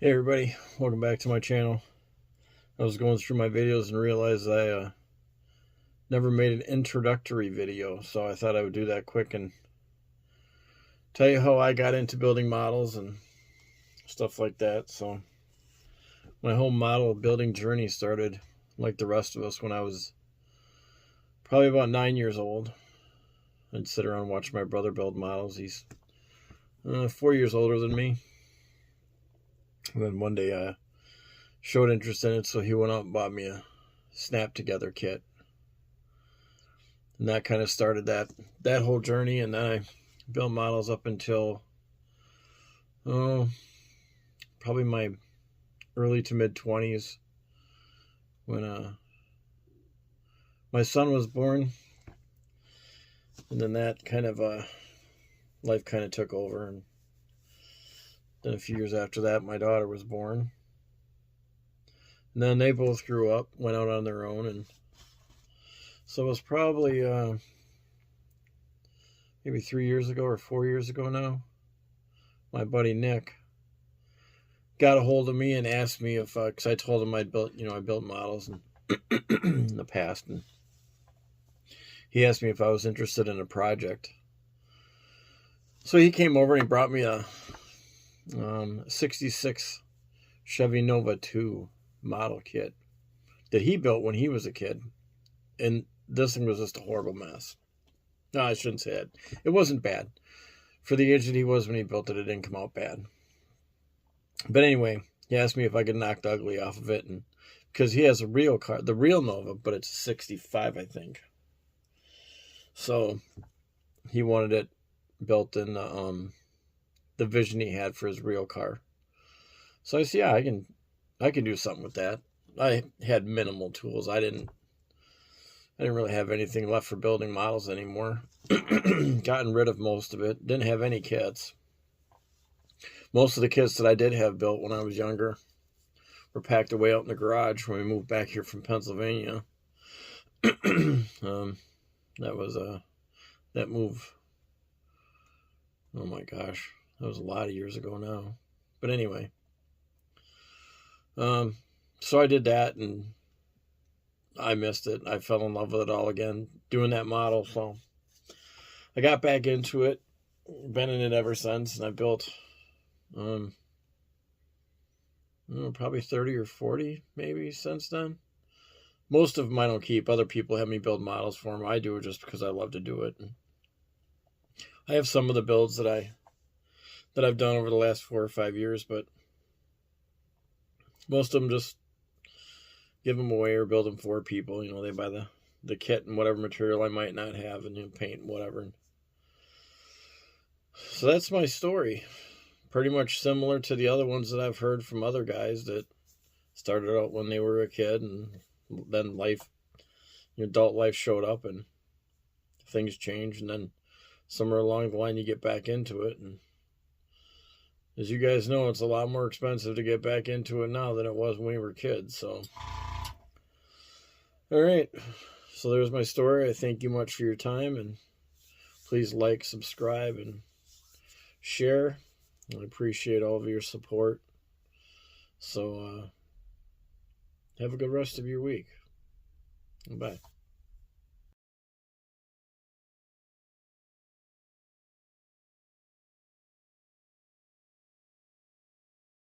Hey everybody, welcome back to my channel. I was going through my videos and realized I never made an introductory video, so I thought I would do that quick and tell you how I got into building models and stuff like that. So my whole model building journey started like the rest of us when I was probably about 9 years old. I'd sit around and watch my brother build models. He's 4 years older than me. And then one day I showed interest in it, so he went out and bought me a snap together kit. And that kind of started that whole journey. And then I built models up until probably my early to mid 20s when my son was born. And then that kind of life kind of took over. And then a few years after that, my daughter was born. And then they both grew up, went out on their own. And so it was probably maybe 3 years ago or 4 years ago now, my buddy Nick got a hold of me and asked me if, because I told him I built models in the past, and he asked me if I was interested in a project. So he came over and he brought me a 66 Chevy Nova 2 model kit that he built when he was a kid. And this thing was just a horrible mess. No, I shouldn't say it. It wasn't bad. For the age that he was when he built it, it didn't come out bad. But anyway, he asked me if I could knock the ugly off of it, and because he has a real car, the real Nova, but it's a 65, I think. So he wanted it built in the vision he had for his real car. So I said, yeah, I can do something with that. I had minimal tools. I didn't really have anything left for building models anymore. Gotten rid of most of it. Didn't have any kits. Most of the kits that I did have built when I was younger were packed away out in the garage when we moved back here from Pennsylvania. That was that move. Oh my gosh, that was a lot of years ago now. But anyway, so I did that and I missed it. I fell in love with it all again doing that model. So I got back into it, been in it ever since, and I built probably 30 or 40 maybe since then. Most of them I don't keep. Other people have me build models for them. I do it just because I love to do it. I have some of the builds that I've done over the last 4 or 5 years, but most of them just give them away or build them for people. You know, they buy the kit and whatever material I might not have, and paint and whatever. So that's my story. Pretty much similar to the other ones that I've heard from other guys that started out when they were a kid, and then adult life showed up and things changed, and then somewhere along the line you get back into it. And as you guys know, it's a lot more expensive to get back into it now than it was when we were kids. So all right, so there's my story. I thank you much for your time, and please like, subscribe, and share. I appreciate all of your support. So have a good rest of your week. Bye.